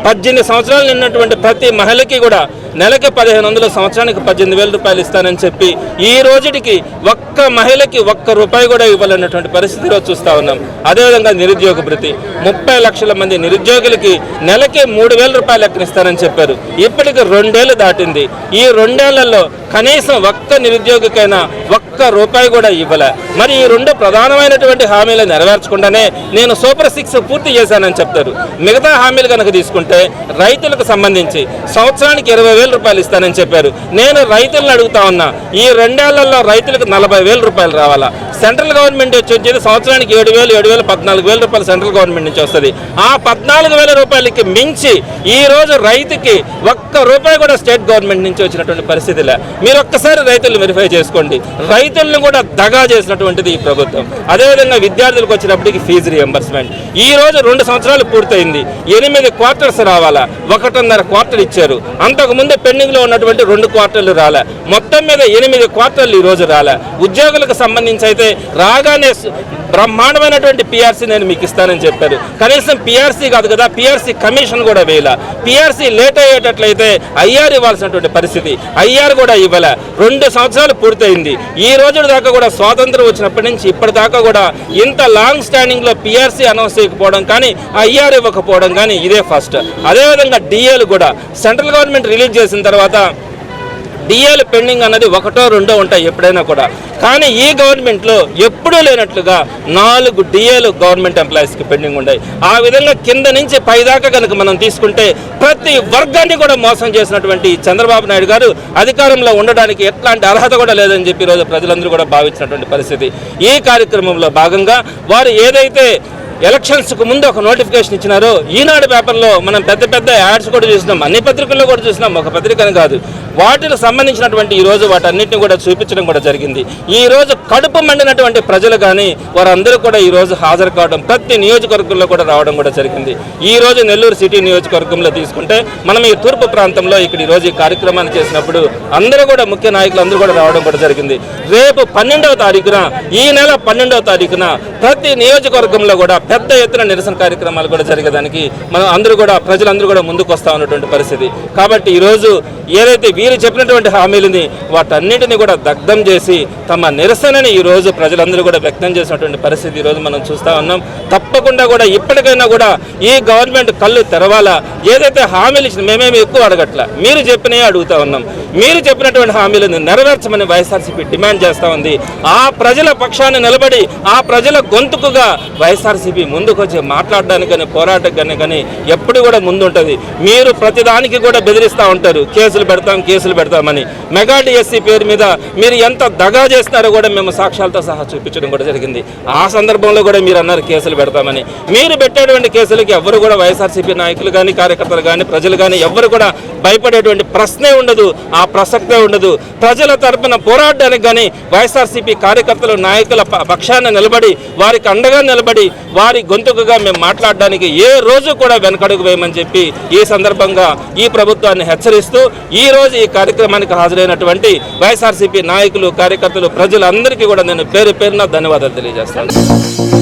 18 సంవత్సరాలు నిన్నటువంటి ప్రతి మహిళకి కూడా నెలకి 1500, సంవత్సరానికి 18,000 రూపాయలు ఇస్తానని చెప్పి ఈ రోజుటికి ఒక్క మహిళకి ఒక్క రూపాయి కూడా ఇవ్వాలన్నటువంటి పరిస్థితిలో చూస్తూ ఉన్నాం. అదేవిధంగా నిరుద్యోగ భృతి 30 లక్షల మంది నిరుద్యోగులకి నెలకి 3,000 రూపాయలు ఎక్కడిస్తానని చెప్పారు. ఇప్పటికి 2 ఏళ్ళు దాటింది. ఈ 2 ఏళ్లలో కనీసం ఒక్క నిరుద్యోగికైనా ఒక్క రూపాయి కూడా ఇవ్వలే. మరి ఈ 2 ప్రధానమైనటువంటి హామీలు నెరవేర్చకుండానే నేను సూపర్ 6 పూర్తి చేశానని చెప్తారు. మిగతా హామీలు కనుక తీసుకుంటే రైతులకు సంబంధించి సంవత్సరానికి 20,000 రూపాయలు ఇస్తానని చెప్పారు. నేను రైతులను అడుగుతా ఉన్నా, ఈ 2 ఏళ్లలో రైతులకు 40,000 రూపాయలు రావాలా? సెంట్రల్ గవర్నమెంట్ వచ్చేది సంవత్సరానికి 7,000, 14,000 రూపాయలు సెంట్రల్ గవర్నమెంట్ నుంచి వస్తుంది. ఆ 14,000 రూపాయలకి మించి ఈ రోజు రైతుకి ఒక్క రూపాయి కూడా స్టేట్ గవర్నమెంట్ నుంచి వచ్చినటువంటి పరిస్థితిలే. మీరు ఒక్కసారి రైతులను వెరిఫై చేసుకోండి. రైతులను కూడా దగా చేసినటువంటిది ఈ ప్రభుత్వం. అదేవిధంగా విద్యార్థులకు వచ్చినప్పటికీ ఫీజు రియంబర్స్మెంట్ ఈ రోజు 2 సంవత్సరాలు పూర్తయింది. 8 క్వార్టర్స్ రావాలా, 1.5 క్వార్టర్ ఇచ్చారు. అంతకుముందు పెండింగ్లో ఉన్నటువంటి 2 క్వార్టర్లు రాలే. మొత్తం మీద 8 క్వార్టర్లు ఈ రోజు రాలే. ఉద్యోగులకు సంబంధించి అయితే రాగానే బ్రహ్మాండమైనటువంటి పిఆర్సీ నేను మీకు ఇస్తానని చెప్పారు. కనీసం పిఆర్సీ కాదు కదా, పిఆర్సీ కమిషన్ కూడా వేయాల. పిఆర్సీ లేట్ అయ్యేటట్లయితే ఐఆర్ ఇవ్వాల్సినటువంటి పరిస్థితి, ఐఆర్ కూడా ఇవ్వలే. 2 సంవత్సరాలు పూర్తయింది. ఈ రోజు దాకా కూడా స్వాతంత్రం వచ్చినప్పటి నుంచి ఇప్పటిదాకా కూడా ఇంత లాంగ్ స్టాండింగ్లో పిఆర్సీ అనౌన్స్ చేయకపోవడం కానీ, ఐఆర్ ఇవ్వకపోవడం కానీ ఇదే ఫస్ట్. అదేవిధంగా డిఏలు కూడా సెంట్రల్ గవర్నమెంట్ రిలీజ్ చేసిన తర్వాత డిఏలు పెండింగ్ అన్నది 1, 2 ఉంటాయి ఎప్పుడైనా కూడా. కానీ ఈ గవర్నమెంట్లో ఎప్పుడూ లేనట్లుగా 4 డిఏలు గవర్నమెంట్ ఎంప్లాయీస్కి పెండింగ్ ఉన్నాయి. ఆ విధంగా కింద నుంచి పైదాకా కనుక మనం తీసుకుంటే ప్రతి వర్గాన్ని కూడా మోసం చేసినటువంటి చంద్రబాబు నాయుడు గారు అధికారంలో ఉండడానికి ఎట్లాంటి అర్హత కూడా లేదని చెప్పి ఈరోజు ప్రజలందరూ కూడా భావించినటువంటి పరిస్థితి. ఈ కార్యక్రమంలో భాగంగా వారు ఏదైతే ఎలక్షన్స్కు ముందు ఒక నోటిఫికేషన్ ఇచ్చినారో, ఈనాడు పేపర్లో మనం పెద్ద యాడ్స్ కూడా చూసినాం, అన్ని పత్రికల్లో కూడా చూసినాం, ఒక పత్రికని కాదు, వాటికి సంబంధించినటువంటి ఈరోజు వాటన్నిటిని కూడా చూపించడం కూడా జరిగింది. ఈరోజు కడుపు మండినటువంటి ప్రజలు కానీ వారందరూ కూడా ఈరోజు హాజరు కావడం, ప్రతి నియోజకవర్గంలో కూడా రావడం కూడా జరిగింది. ఈరోజు నెల్లూరు సిటీ నియోజకవర్గంలో తీసుకుంటే మనం ఈ తూర్పు ప్రాంతంలో ఇక్కడ ఈరోజు ఈ కార్యక్రమాన్ని చేసినప్పుడు అందరూ కూడా ముఖ్య నాయకులు అందరూ కూడా రావడం కూడా జరిగింది. రేపు 12వ తారీఖున, ఈ నెల 12వ తారీఖున ప్రతి నియోజకవర్గంలో కూడా పెద్ద ఎత్తున నిరసన కార్యక్రమాలు కూడా జరిగేదానికి మనం అందరూ కూడా ప్రజలందరూ కూడా ముందుకు వస్తూ ఉన్నటువంటి పరిస్థితి. కాబట్టి ఈరోజు ఏదైతే వీరు చెప్పినటువంటి హామీలని వాటన్నిటిని కూడా దగ్ధం చేసి తమ నిరసనని ఈరోజు ప్రజలందరూ కూడా వ్యక్తం చేసినటువంటి పరిస్థితి ఈరోజు మనం చూస్తూ ఉన్నాం. తప్పకుండా కూడా ఇప్పటికైనా కూడా ఈ గవర్నమెంట్ కళ్ళు తెరవాలా. ఏదైతే హామీలు ఇచ్చిన మేమేమి ఎక్కువ అడగట్లా, మీరు చెప్పినవి అడుగుతూ ఉన్నాం. మీరు చెప్పినటువంటి హామీలను నెరవేర్చమని వైఎస్ఆర్సీపీ డిమాండ్ చేస్తూ ఉంది. ఆ ప్రజల పక్షాన్ని నిలబడి ఆ ప్రజల గొంతుకుగా వైఎస్ఆర్సీపీ ముందుకు వచ్చి మాట్లాడడానికి కానీ పోరాటానికి కానీ ఎప్పుడు కూడా ముందుంటుంది. మీరు ప్రతిదానికి కూడా బెదిరిస్తూ ఉంటారు, కేసులు పెడతామని. మెగా డిఎస్సీ పేరు మీద మీరు ఎంత దగా చేస్తున్నారో కూడా మేము సాక్ష్యాలతో సహా చూపించడం కూడా జరిగింది. ఆ సందర్భంలో కూడా మీరు అన్నారు కేసులు పెడతామని. మీరు పెట్టేటువంటి కేసులకి ఎవరు కూడా వైఎస్ఆర్సీపీ నాయకులు కానీ కార్యకర్తలు కానీ ప్రజలు కానీ ఎవరు కూడా భయపడేటువంటి ప్రశ్నే ఉండదు, ఆ ప్రసక్తే ఉండదు. ప్రజల తరపున పోరాడడానికి కానీ వైఎస్ఆర్సీపీ కార్యకర్తలు నాయకుల పక్షాన నిలబడి వారికి అండగా నిలబడి వారి గొంతుకుగా మేము మాట్లాడడానికి ఏ రోజు కూడా వెనకడుగు వేయమని చెప్పి ఈ సందర్భంగా ఈ ప్రభుత్వాన్ని హెచ్చరిస్తూ ఈ రోజు ఈ కార్యక్రమానికి హాజరైనటువంటి వైఎస్ఆర్సీపీ నాయకులు కార్యకర్తలు ప్రజలందరికీ కూడా నేను పేరు పేరున ధన్యవాదాలు తెలియజేస్తాను.